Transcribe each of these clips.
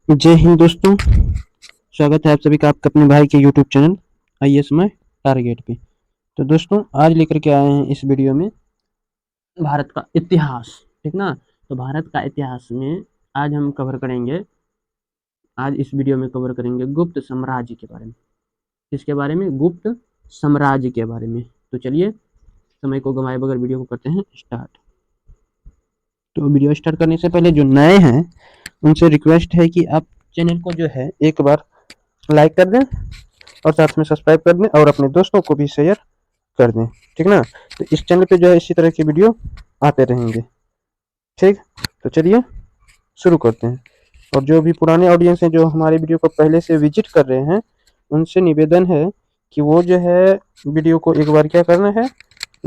जय हिंद दोस्तों। स्वागत है आप सभी का आपके अपने भाई के यूट्यूब चैनल आईएएस में टारगेट पे। तो दोस्तों आज लेकर के आए हैं इस वीडियो में भारत का इतिहास। ठीक ना। तो भारत का इतिहास में आज हम कवर करेंगे, आज इस वीडियो में कवर करेंगे गुप्त साम्राज्य के बारे में। किसके बारे में? गुप्त साम्राज्य के बारे में। तो चलिए समय को गंवाए बगैर वीडियो को करते हैं स्टार्ट। तो वीडियो स्टार्ट करने से पहले जो नए हैं उनसे रिक्वेस्ट है कि आप चैनल को जो है एक बार लाइक कर दें और साथ में सब्सक्राइब कर दें और अपने दोस्तों को भी शेयर कर दें। ठीक ना। तो इस चैनल पे जो है इसी तरह की वीडियो आते रहेंगे। ठीक। तो चलिए शुरू करते हैं। और जो भी पुराने ऑडियंस हैं जो हमारे वीडियो को पहले से विजिट कर रहे हैं उनसे निवेदन है कि वो जो है वीडियो को एक बार क्या करना है,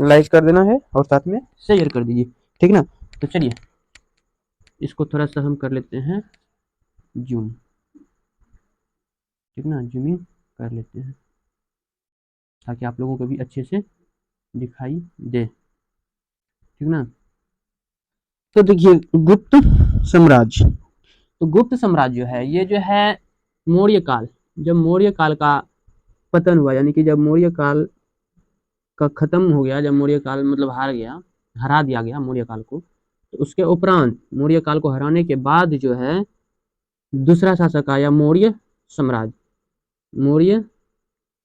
लाइक कर देना है और साथ में शेयर कर दीजिए। ठीक ना। तो चलिए इसको थोड़ा सा हम कर लेते हैं जूम। ठीक ना, जूमिंग कर लेते हैं ताकि आप लोगों को भी अच्छे से दिखाई दे। ठीक ना। तो देखिए गुप्त साम्राज्य। तो गुप्त साम्राज्य जो है ये जो है मौर्य काल, जब मौर्य काल का पतन हुआ, यानी कि जब मौर्य काल का खत्म हो गया, जब मौर्य काल मतलब हार गया, हरा दिया गया मौर्य काल को, तो उसके उपरांत मौर्य काल को हराने के बाद जो है दूसरा शासक आया मौर्य साम्राज्य। मौर्य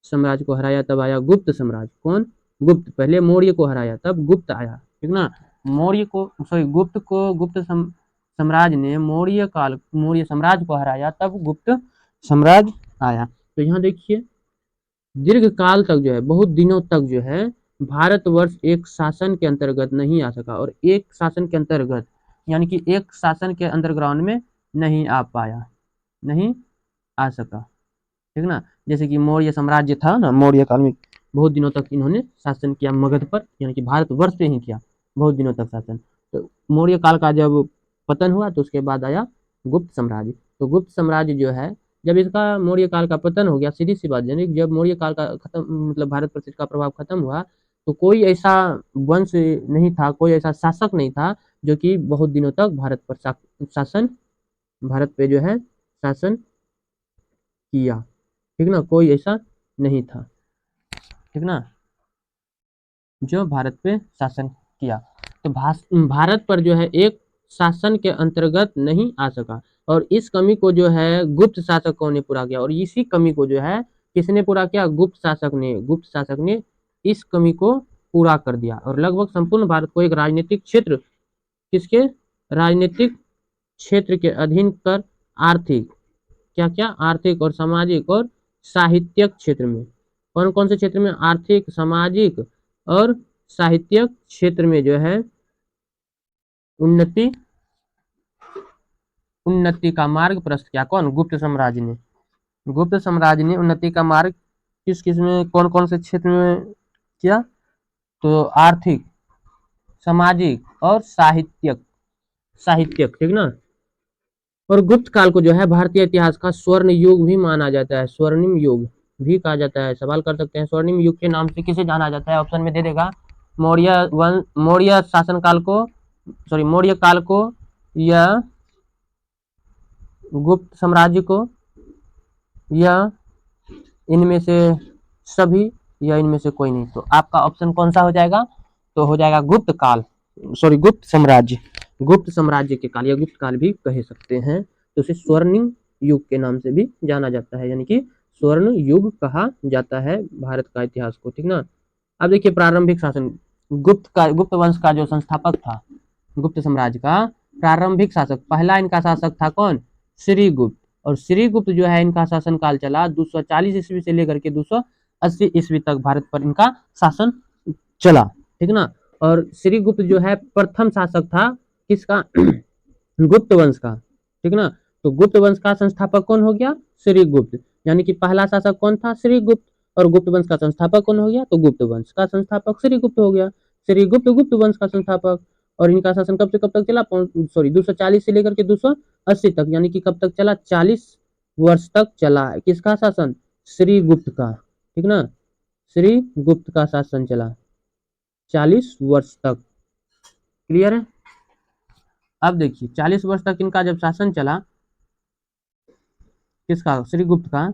साम्राज्य को हराया तब आया गुप्त साम्राज्य। कौन? गुप्त। पहले मौर्य को हराया तब गुप्त आया। ठीक ना। मौर्य को सॉरी गुप्त को गुप्त साम्राज्य ने मौर्य साम्राज्य को हराया तब गुप्त साम्राज्य आया। तो यहाँ देखिए दीर्घ काल तक जो है, बहुत दिनों तक जो है भारतवर्ष एक शासन के अंतर्गत नहीं आ सका, और एक शासन के अंतर्गत यानी कि एक शासन के अंडरग्राउंड में नहीं आ पाया, नहीं आ सका। ठीक ना। जैसे कि मौर्य साम्राज्य था ना, मौर्य काल में बहुत दिनों तक इन्होंने शासन किया मगध पर, यानी कि भारतवर्ष पे ही किया बहुत दिनों तक शासन। तो मौर्य काल का जब पतन हुआ तो उसके बाद आया गुप्त साम्राज्य। तो गुप्त साम्राज्य जो है जब इसका मौर्य काल का पतन हो गया, सीधी सी बात, यानी जब मौर्य काल का खत्म मतलब भारत पर इसका प्रभाव खत्म हुआ, तो कोई ऐसा वंश नहीं था, कोई ऐसा शासक नहीं था जो कि बहुत दिनों तक भारत पर शासन, भारत पे जो है शासन किया। ठीक ना। कोई ऐसा नहीं था। ठीक ना, जो भारत पे शासन किया। तो भारत पर जो है एक शासन के अंतर्गत नहीं आ सका, और इस कमी को जो है गुप्त शासकों ने पूरा किया, और इसी कमी को जो है किसने पूरा किया? गुप्त शासक ने। गुप्त शासक ने इस कमी को पूरा कर दिया और लगभग संपूर्ण भारत को एक राजनीतिक क्षेत्र, किसके? राजनीतिक क्षेत्र के अधीन कर आर्थिक, क्या क्या? आर्थिक और सामाजिक और साहित्यिक क्षेत्र में। कौन कौन से क्षेत्र में? आर्थिक, सामाजिक और साहित्यिक क्षेत्र में जो है उन्नति उन्नति का मार्ग प्रशस्त किया। कौन? गुप्त साम्राज्य ने। गुप्त साम्राज्य ने उन्नति का मार्ग किस किस में, कौन कौन से क्षेत्र में किया? तो आर्थिक, सामाजिक और साहित्यिक। साहित्यिक। ठीक ना। और गुप्त काल को जो है भारतीय इतिहास का स्वर्ण युग भी माना जाता है, स्वर्णिम युग भी कहा जाता है। सवाल कर सकते हैं स्वर्णिम युग के नाम से किसे जाना जाता है? ऑप्शन में दे देगा मौर्य शासन काल को, सॉरी मौर्य काल को, या गुप्त साम्राज्य को, या इनमें से सभी, या इनमें से कोई नहीं। तो आपका ऑप्शन कौन सा हो जाएगा? तो हो जाएगा गुप्त काल, सॉरी गुप्त साम्राज्य। गुप्त साम्राज्य के काल या गुप्त काल भी कह सकते हैं। तो इसे स्वर्णिम युग के नाम से भी जाना जाता है, यानी कि स्वर्ण युग कहा जाता है भारत का इतिहास को। ठीक ना। अब देखिए प्रारंभिक शासन, गुप्त वंश का जो संस्थापक था, गुप्त साम्राज्य का प्रारंभिक शासक, पहला इनका शासक था कौन? श्रीगुप्त। और श्रीगुप्त जो है इनका शासन काल चला 240 ईस्वी से लेकर के 280 ईस्वी तक भारत पर इनका शासन चला। ठीक ना। और श्रीगुप्त जो है प्रथम शासक था किसका? गुप्त वंश का। ठीक ना। तो गुप्त वंश का संस्थापक कौन हो गया? श्रीगुप्त। यानी कि पहला शासक कौन था? श्रीगुप्त। और गुप्त वंश का संस्थापक कौन हो गया? तो गुप्त वंश का संस्थापक श्रीगुप्त हो गया। श्रीगुप्त गुप्त वंश का संस्थापक। और इनका शासन कब से कब तक चला? सॉरी 240 से लेकर के 280 तक, यानी कि कब तक चला? 40 वर्ष तक चला। किसका शासन? श्रीगुप्त का। ठीक ना। श्रीगुप्त का शासन चला 40 वर्ष तक। क्लियर है? अब देखिए 40 वर्ष तक इनका जब शासन चला किसका? श्रीगुप्त का।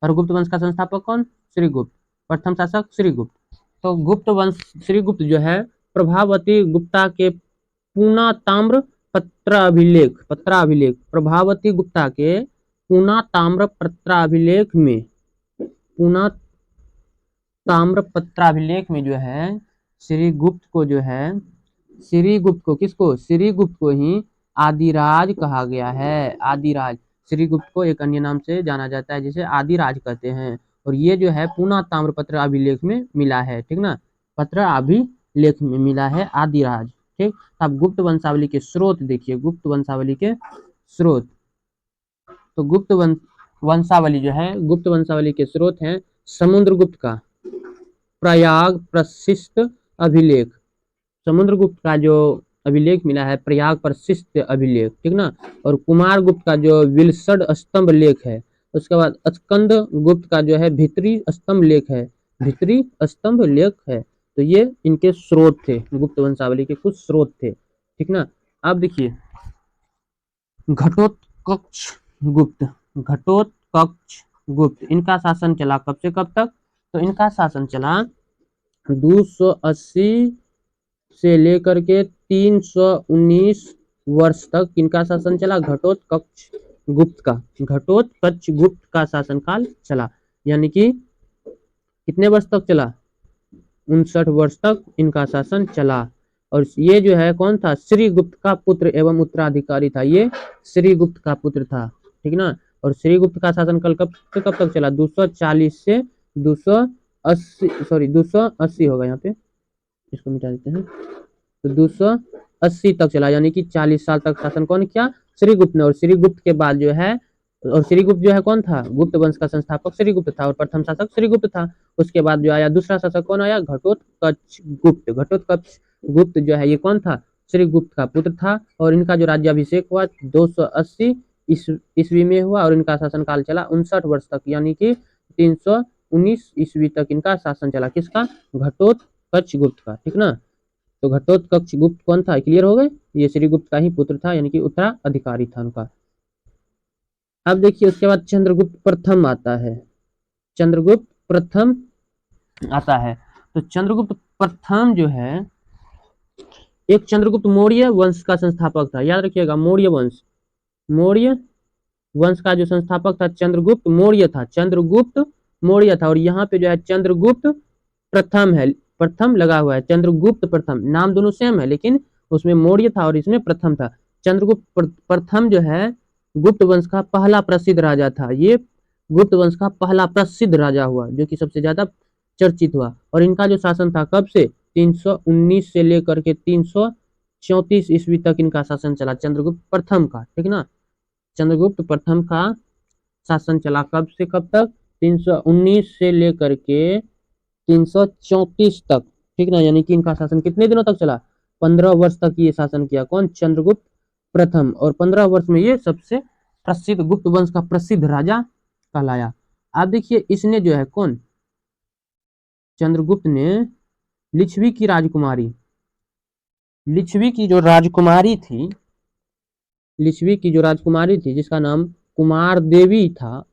और गुप्त वंश का संस्थापक कौन? श्रीगुप्त। प्रथम शासक श्रीगुप्त। तो गुप्त वंश श्रीगुप्त जो है प्रभावती गुप्ता के पूना ताम्र पत्राभिलेख प्रभावती गुप्ता के पूना ताम्र पत्राभिलेख में पूना ताम्र पत्राभिलेख में जो है श्रीगुप्त को जो है श्रीगुप्त को किसको? श्रीगुप्त को ही आदिराज कहा गया है। आदिराज श्रीगुप्त को एक अन्य नाम से जाना जाता है जिसे आदिराज कहते हैं। और ये जो है पूना ताम्र पत्र अभिलेख में मिला है, ठीक ना, पत्र अभिलेख में मिला है आदिराज, ठीक। अब गुप्त वंशावली के स्रोत देखिए, गुप्त वंशावली के स्रोत। तो गुप्त वंशावली जो है, गुप्त वंशावली के स्रोत हैं समुद्रगुप्त का प्रयाग प्रशिष्ट अभिलेख, समुद्रगुप्त का जो अभिलेख मिला है प्रयाग प्रशिष्ट अभिलेख, ठीक ना। और कुमार गुप्त का जो विलसड स्तंभ लेख है। उसके बाद स्कंद गुप्त का जो है भीतरी स्तंभ लेख है, भीतरी स्तंभ लेख है। तो ये इनके स्रोत थे, गुप्त वंशावली के कुछ स्रोत थे, ठीक ना। अब देखिए घटोत्कच गुप्त, घटोत्कच गुप्त, इनका शासन चला कब से कब तक? तो इनका शासन चला 280 से लेकर के 319 वर्ष तक इनका शासन चला। घटोत्कच गुप्त का, घटोत्कच गुप्त का शासनकाल चला, यानी कि कितने वर्ष तक चला? 59 वर्ष तक इनका शासन चला। और ये जो है कौन था? श्रीगुप्त का पुत्र एवं उत्तराधिकारी था, ये श्रीगुप्त का पुत्र था, ठीक ना। और श्रीगुप्त का शासनकाल कब से कब तक चला? 240 से 280 होगा, यहाँ पे इसको मिटा देते हैं। तो 280 तक चला, यानी कि 40 साल तक शासन कौन किया? श्रीगुप्त ने। और श्रीगुप्त के बाद जो है, और श्रीगुप्त जो है कौन था? गुप्त वंश का संस्थापक श्रीगुप्त था और प्रथम शासक श्रीगुप्त था। उसके बाद जो आया दूसरा शासक कौन आया? घटोत्कच गुप्त। घटोत्कच गुप्त जो है ये कौन था? श्रीगुप्त का पुत्र था। और इनका जो राज्याभिषेक हुआ 280 ईस्वी में हुआ और इनका शासनकाल चला 59 वर्ष तक, यानी कि 319 ईस्वी तक इनका शासन चला। किसका? घटोत्कच गुप्त का, ठीक ना। तो घटोत्कच गुप्त कौन था? क्लियर हो गए? ये श्रीगुप्त का ही पुत्र था, यानी कि उत्तराधिकारी था उनका। अब देखिए उसके बाद चंद्रगुप्त प्रथम आता है, चंद्रगुप्त प्रथम आता है। तो चंद्रगुप्त प्रथम जो है एक चंद्रगुप्त मौर्य वंश का संस्थापक था, याद रखिएगा, मौर्य वंश, मौर्य वंश का जो संस्थापक था चंद्रगुप्त मौर्य था, चंद्रगुप्त मौर्य था। और यहाँ पे जो है चंद्रगुप्त प्रथम है, प्रथम लगा हुआ है, चंद्रगुप्त प्रथम, नाम दोनों सेम है लेकिन उसमें मौर्य था और इसमें प्रथम था। चंद्रगुप्त प्रथम जो है गुप्त वंश का पहला प्रसिद्ध राजा था, ये गुप्त वंश का पहला प्रसिद्ध राजा हुआ जो कि सबसे ज्यादा चर्चित हुआ। और इनका जो शासन था कब से? 319 से लेकर के 334 ईस्वी तक इनका शासन चला, चंद्रगुप्त प्रथम का, ठीक ना। चंद्रगुप्त प्रथम का शासन चला कब से कब तक? 319 से लेकर के 334 तक, ठीक ना। यानी कि इनका शासन कितने दिनों तक चला? 15 वर्ष तक ये शासन किया, कौन? चंद्रगुप्त प्रथम। और 15 वर्ष में ये सबसे प्रसिद्ध गुप्त वंश का प्रसिद्ध राजा कहलाया। आप देखिए इसने जो है कौन? चंद्रगुप्त ने लिच्छवी की राजकुमारी, लिच्छवी की जो राजकुमारी थी, लिच्छवी की जो राजकुमारी थी जिसका नाम कुमार देवी था,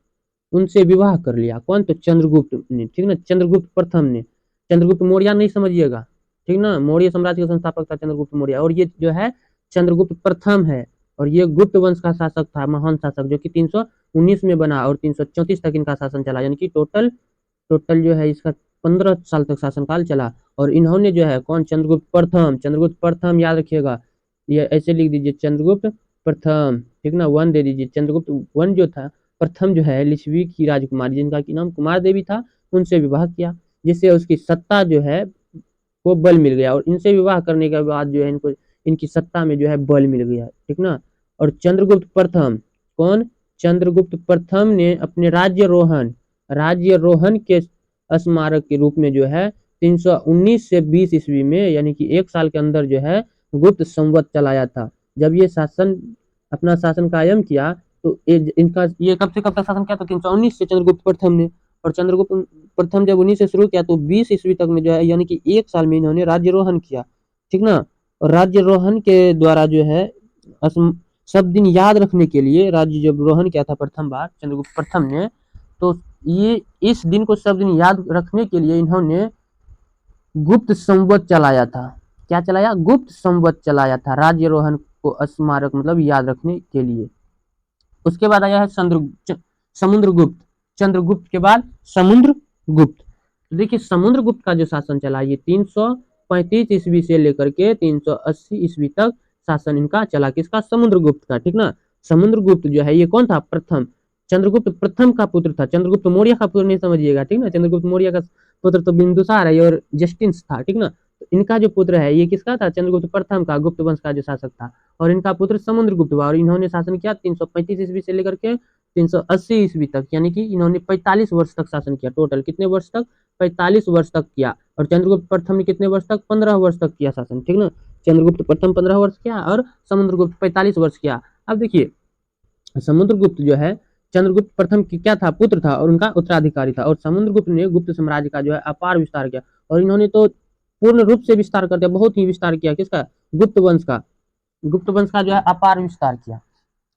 उनसे विवाह कर लिया, कौन? तो चंद्रगुप्त ने, ठीक ना, चंद्रगुप्त प्रथम ने। चंद्रगुप्त मौर्य नहीं समझिएगा, ठीक ना, मौर्य साम्राज्य का संस्थापक था चंद्रगुप्त मौर्य। और ये जो है चंद्रगुप्त प्रथम है और ये गुप्त वंश का शासक था, महान शासक, जो कि 319 में बना और 334 तक इनका शासन चला, यानी कि टोटल जो है इसका 15 साल तक शासनकाल चला। और इन्होंने जो है कौन? चंद्रगुप्त प्रथम, चंद्रगुप्त प्रथम याद रखिएगा, ये ऐसे लिख दीजिए चंद्रगुप्त प्रथम, ठीक ना, 1 दे दीजिए। चंद्रगुप्त 1 जो था प्रथम जो है लिच्छवी की राजकुमारी जिनका की नाम कुमार देवी था, उनसे विवाह किया, जिससे उसकी सत्ता जो है वो बल मिल गया। और इनसे विवाह करने के बाद जो है इनको इनकी सत्ता में जो है बल मिल गया, ठीक ना। और चंद्रगुप्त प्रथम कौन? चंद्रगुप्त प्रथम ने अपने राज्यरोहन के स्मारक के रूप में जो है 319 से 20 ईस्वी में, यानी कि 1 साल के अंदर जो है गुप्त संवत चलाया था। जब ये शासन अपना शासन कायम किया तो इनका ये कब से कब तक शासन किया? तो 319 से चंद्रगुप्त प्रथम ने। और चंद्रगुप्त प्रथम जब 19 से शुरू किया तो 20 ईस्वी तक में जो है, यानी कि 1 साल में इन्होंने राज्यरोहन किया, ठीक ना। और राज्यरोहन के द्वारा जो है सब दिन याद रखने के लिए राज्यारोहण किया था प्रथम बार चंद्रगुप्त प्रथम ने, तो ये इस दिन को सब दिन याद रखने के लिए इन्होंने गुप्त संवत चलाया था। क्या चलाया? गुप्त संवत चलाया था राज्यारोहण को स्मारक मतलब याद रखने के लिए। उसके बाद आया है समुद्रगुप्त। चंद्रगुप्त के बाद समुद्रगुप्त। तो देखिए समुद्रगुप्त का जो शासन चला ये 335 ईस्वी से लेकर के 380 ईस्वी तक शासन इनका चला। किसका? समुद्रगुप्त का। ठीक ना। समुद्रगुप्त जो है ये कौन था? प्रथम। चंद्रगुप्त प्रथम का पुत्र था। चंद्रगुप्त मौर्य का पुत्र नहीं समझिएगा। ठीक ना। चंद्रगुप्त मौर्य का पुत्र तो बिंदुसार है और जस्टिन था। ठीक ना। तो इनका जो पुत्र है ये किसका था? चंद्रगुप्त प्रथम का, गुप्त वंश का जो शासक था। और इनका पुत्र समुद्रगुप्त हुआ और इन्होंने शासन किया 335 ईस्वी से लेकर के 380 ईस्वी तक, यानी कि इन्होंने 45 वर्ष तक शासन किया। टोटल कितने वर्ष तक? 45 वर्ष तक किया। और चंद्रगुप्त प्रथम ने कितने वर्ष तक? 15 वर्ष तक किया शासन। ठीक ना। चंद्रगुप्त प्रथम 15 वर्ष किया और समुद्रगुप्त 45 वर्ष किया। अब देखिए समुद्रगुप्त जो है चंद्रगुप्त प्रथम की क्या था? पुत्र था और उनका उत्तराधिकारी था। और समुद्रगुप्त ने गुप्त साम्राज्य का जो है अपार विस्तार किया और इन्होंने तो पूर्ण रूप से विस्तार कर दिया, बहुत ही विस्तार किया। किसका? गुप्त वंश का। गुप्त वंश का जो है अपार विस्तार किया।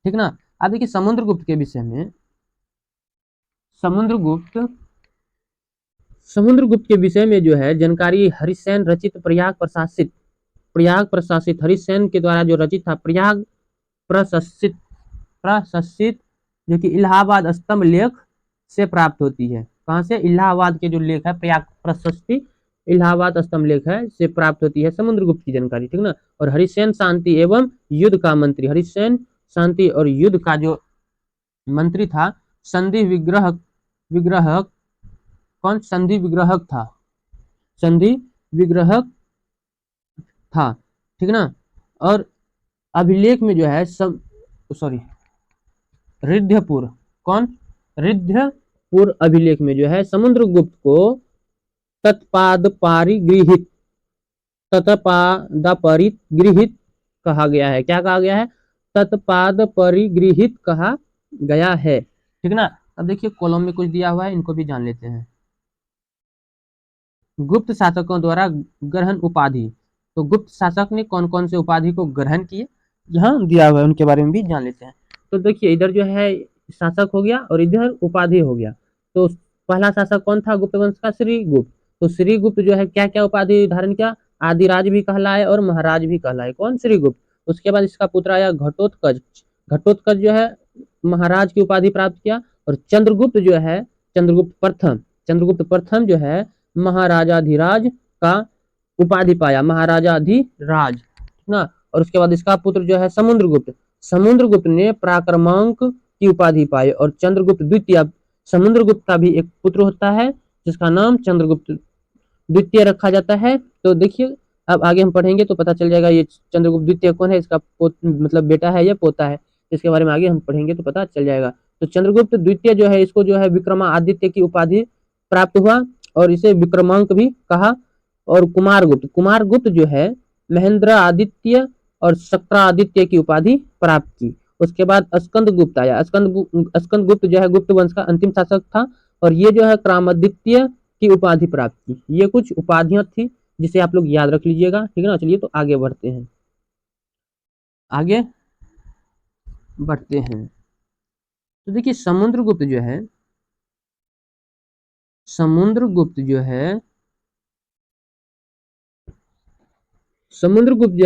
ठीक ना। अब देखिए समुद्रगुप्त के विषय में, समुद्रगुप्त समुद्रगुप्त के विषय में जो है जानकारी हरिसेन रचित प्रयाग प्रशासित हरिसेन के द्वारा जो रचित था प्रयाग प्रशासित जो कि इलाहाबाद स्तंभ लेख से प्राप्त होती है। कहां से? इलाहाबाद के जो लेख है प्रयाग प्रशस्ति इलाहाबाद स्तंभ लेख है से प्राप्त होती है समुद्रगुप्त की जानकारी। ठीक ना। और हरिसेन शांति एवं युद्ध का मंत्री, हरिसेन शांति और युद्ध का जो मंत्री था, संधि विग्रहक कौन? संधि विग्रहक था। संधि विग्रहक था। ठीक ना। और अभिलेख में जो है रिद्धपुर कौन? रिद्धपुर अभिलेख में जो है समुद्रगुप्त को तत्पादपारिगृहित कहा गया है। क्या कहा गया है? तत्पादपरिगृहित कहा गया है। ठीक ना। अब देखिए कॉलम में कुछ दिया हुआ है, इनको भी जान लेते हैं। गुप्त शासकों द्वारा ग्रहण उपाधि। तो गुप्त शासक ने कौन कौन से उपाधि को ग्रहण किए यहाँ दिया हुआ है, उनके बारे में भी जान लेते हैं। तो देखिए इधर जो है शासक हो गया और इधर उपाधि हो गया। तो पहला शासक कौन था गुप्त वंश का? श्रीगुप्त। तो श्रीगुप्त जो है क्या क्या उपाधि धारण किया? आदिराज भी कहलाए और महाराज भी कहलाए। कौन? श्रीगुप्त। उसके बाद इसका पुत्र आया घटोत्कच। घटोत्कच जो है महाराज की उपाधि प्राप्त किया। और चंद्रगुप्त जो है चंद्रगुप्त प्रथम जो है महाराजाधिराज का उपाधि पाया, महाराजाधिराज ना। और उसके बाद इसका पुत्र जो है समुद्रगुप्त। समुद्रगुप्त ने पराक्रमांक की उपाधि पाई। और चंद्रगुप्त द्वितीय, समुद्रगुप्त का भी एक पुत्र होता है जिसका नाम चंद्रगुप्त द्वितीय रखा जाता है। तो देखिए अब आगे हम पढ़ेंगे तो पता चल जाएगा ये चंद्रगुप्त द्वितीय कौन है, इसका मतलब बेटा है या पोता है, इसके बारे में आगे हम पढ़ेंगे तो पता चल जाएगा। तो चंद्रगुप्त द्वितीय जो है इसको जो है विक्रमादित्य की उपाधि प्राप्त हुआ और इसे विक्रमांक भी कहा। और कुमारगुप्त जो है महेंद्र आदित्य और शक्रादित्य की उपाधि प्राप्त की। उसके बाद स्कंदगुप्त आया। स्कंदगुप्त जो है गुप्त वंश का अंतिम शासक था और ये जो है क्रामादित्य की उपाधि प्राप्त की। ये कुछ उपाधियां थी जिसे आप लोग याद रख लीजिएगा। ठीक है ना। चलिए तो आगे बढ़ते हैं। तो देखिए समुद्रगुप्त जो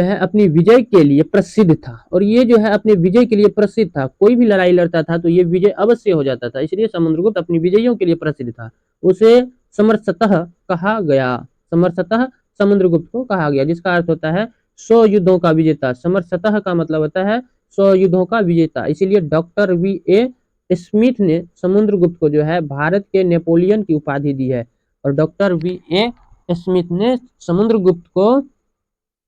है अपनी विजय के लिए प्रसिद्ध था। और ये जो है अपने विजय के लिए प्रसिद्ध था। कोई भी लड़ाई लड़ता था तो ये विजय अवश्य हो जाता था, इसलिए समुद्रगुप्त अपनी विजयों के लिए प्रसिद्ध था। उसे समरसतः कहा गया। समरसतः समुद्रगुप्त को कहा गया, जिसका अर्थ होता है 100 युद्धों का विजेता। समरसतः का मतलब होता है 100 युद्धों का विजेता। इसीलिए डॉक्टर V.A. स्मिथ ने समुद्रगुप्त को जो है भारत के नेपोलियन की उपाधि दी है। और डॉक्टर V.A. स्मिथ ने समुद्रगुप्त को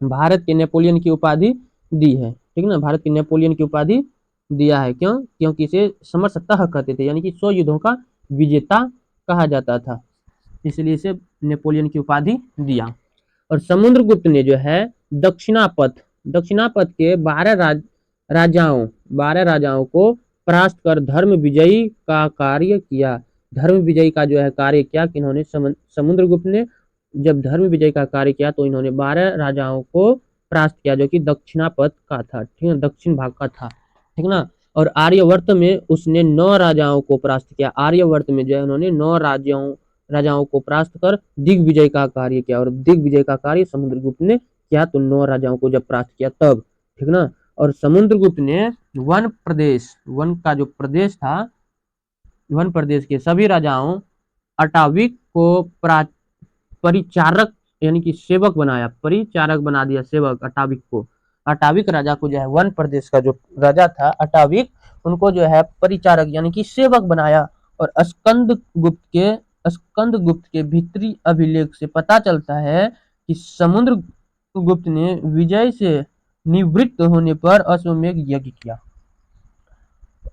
भारत के नेपोलियन की उपाधि दी है। ठीक ना। भारत के नेपोलियन की उपाधि दिया है। क्यों? क्योंकि इसे समरसतः कहते थे, यानी कि 100 युद्धों का विजेता कहा जाता था, इसलिए इसे नेपोलियन की उपाधि दिया। और समुद्रगुप्त ने जो है दक्षिणापथ के 12 राजाओं को परास्त कर धर्म विजयी का कार्य किया। धर्म विजयी का जो है कार्य किया कि इन्होंने समुद्रगुप्त ने जब धर्म विजय का कार्य किया तो इन्होंने 12 राजाओं को परास्त किया जो कि दक्षिणापथ का था। ठीक है, दक्षिण भाग का था। ठीक ना। और आर्यवर्त में उसने 9 राजाओं को परास्त किया। आर्यवर्त में जो है उन्होंने 9 राजाओं को परास्त कर दिग्विजय का कार्य किया। और दिग्विजय का कार्य समुद्रगुप्त ने किया, तो 9 राजाओं को जब परास्त किया तब, ठीक ना। और समुद्रगुप्त ने वन का जो प्रदेश था, वन प्रदेश के सभी राजाओं अटाविक को परिचारक यानी कि सेवक बनाया, परिचारक बना दिया, सेवक अटाविक को। अटाविक राजा को जो है वन प्रदेश का जो राजा था अटाविक, उनको जो है परिचारक यानी कि सेवक बनाया। और स्कंद गुप्त के भीतरी अभिलेख से पता चलता है कि समुद्र गुप्त ने विजय से निवृत्त होने पर अश्वमेध यज्ञ किया।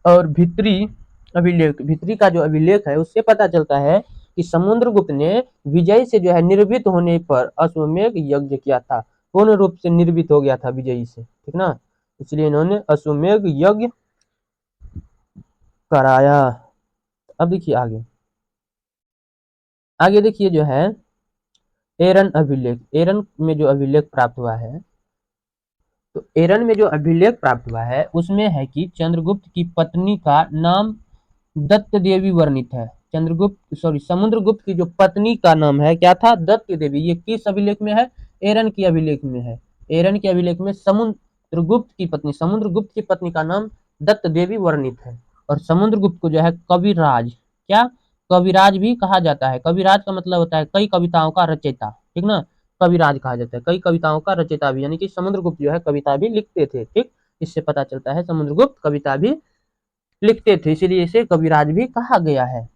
और भीतरी का जो अभिलेख है उससे पता चलता है कि समुद्रगुप्त ने विजय से जो है निर्वित होने पर अश्वमेध यज्ञ किया था, पूर्ण रूप से निर्वित हो गया था विजयी से, ठीक ना। इसलिए इन्होंने अश्वमेध यज्ञ कराया। अब देखिए आगे देखिए जो है एरन अभिलेख। एरन में जो अभिलेख प्राप्त हुआ है, तो एरन में जो अभिलेख प्राप्त हुआ है उसमें है कि चंद्रगुप्त की पत्नी का नाम दत्त देवी वर्णित है। समुद्रगुप्त की जो पत्नी का नाम है क्या था, दत्त देवी। ये किस अभिलेख में है, एरन की अभिलेख में है। एरन के अभिलेख में समुद्रगुप्त की पत्नी का नाम दत्त देवी वर्णित है। और समुद्रगुप्त को जो है कविराज, क्या कविराज भी कहा जाता है। कविराज का मतलब होता है कई कविताओं का रचयिता, ठीक ना। कविराज कहा जाता है कई कविताओं का रचयिता भी, यानी कि समुद्रगुप्त जो है कविता भी लिखते थे, ठीक। इससे पता चलता है समुद्रगुप्त कविता भी लिखते थे, इसीलिए इसे कविराज भी कहा गया है,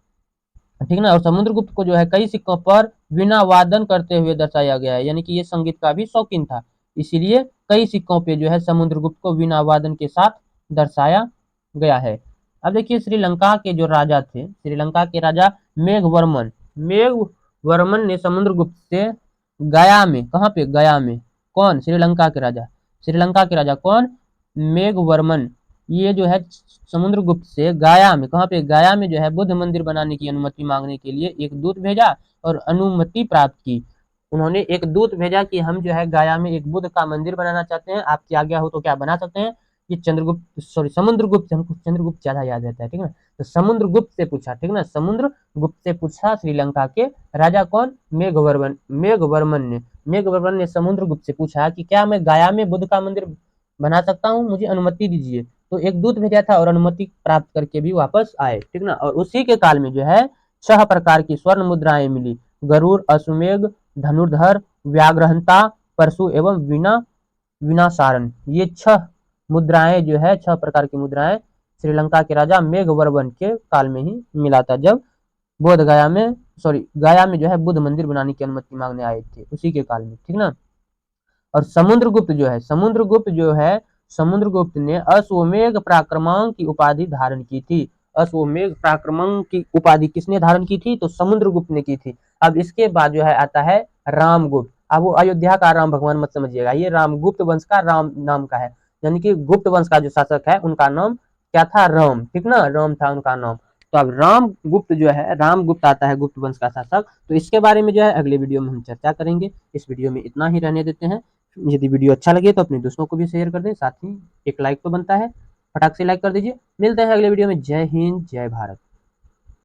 ठीक ना। और समुद्रगुप्त को जो है कई सिक्कों पर वीणा वादन करते हुए दर्शाया गया है, यानी कि ये संगीत का भी शौकीन था, इसीलिए कई सिक्कों पे जो है समुद्रगुप्त को वीणा वादन के साथ दर्शाया गया है। अब देखिए श्रीलंका के जो राजा थे, श्रीलंका के राजा मेघवर्मन ने समुद्रगुप्त से गया में, कहाँ पे, गया में, कौन, श्रीलंका के राजा कौन, मेघवर्मन, ये जो है समुद्रगुप्त से गया में, कहाँ पे, गया में जो है बुद्ध मंदिर बनाने की अनुमति मांगने के लिए एक दूत भेजा और अनुमति प्राप्त की। उन्होंने एक दूत भेजा कि हम जो है गया में एक बुद्ध का मंदिर बनाना चाहते हैं, आपकी आज्ञा हो तो क्या बना सकते हैं। ये समुद्रगुप्त, हमको चंद्रगुप्त ज्यादा याद रहता है, ठीक ना। तो समुद्रगुप्त से पूछा, ठीक ना, समुद्रगुप्त से पूछा श्रीलंका के राजा कौन, मेघवर्मन ने समुद्रगुप्त से पूछा कि क्या मैं गया में बुद्ध का मंदिर बना सकता हूँ, मुझे अनुमति दीजिए। तो एक दूत भेजा था और अनुमति प्राप्त करके भी वापस आए, ठीक ना। और उसी के काल में जो है 6 प्रकार की स्वर्ण मुद्राएं मिली, गरुड़, अश्वमेघ, धनुर्धर, व्याघ्रहंता, परशु एवं विनाशारण। ये 6 मुद्राएं जो है, 6 प्रकार की मुद्राएं श्रीलंका के राजा मेघवर्मन के काल में ही मिला था, जब गया में जो है बुद्ध मंदिर बनाने की अनुमति मांगने आए थे, उसी के काल में, ठीक ना। और समुद्रगुप्त ने अश्वमेध पराक्रमांक की उपाधि धारण की थी। अश्वमेध पराक्रमांक की उपाधि किसने धारण की थी, तो समुद्रगुप्त ने की थी। अब इसके बाद जो है आता है रामगुप्त। अब वो अयोध्या का राम भगवान मत समझिएगा, ये रामगुप्त वंश का राम नाम का है, यानी कि गुप्त वंश का जो शासक है उनका नाम क्या था, राम, ठीक ना, राम था उनका नाम। तो अब रामगुप्त आता है, गुप्त वंश का शासक। तो इसके बारे में जो है अगले वीडियो में हम चर्चा करेंगे। इस वीडियो में इतना ही रहने देते हैं। यदि वीडियो अच्छा लगे तो अपने दोस्तों को भी शेयर कर दें, साथ ही एक लाइक तो बनता है, फटाक से लाइक कर दीजिए। मिलते हैं अगले वीडियो में। जय हिंद, जय भारत।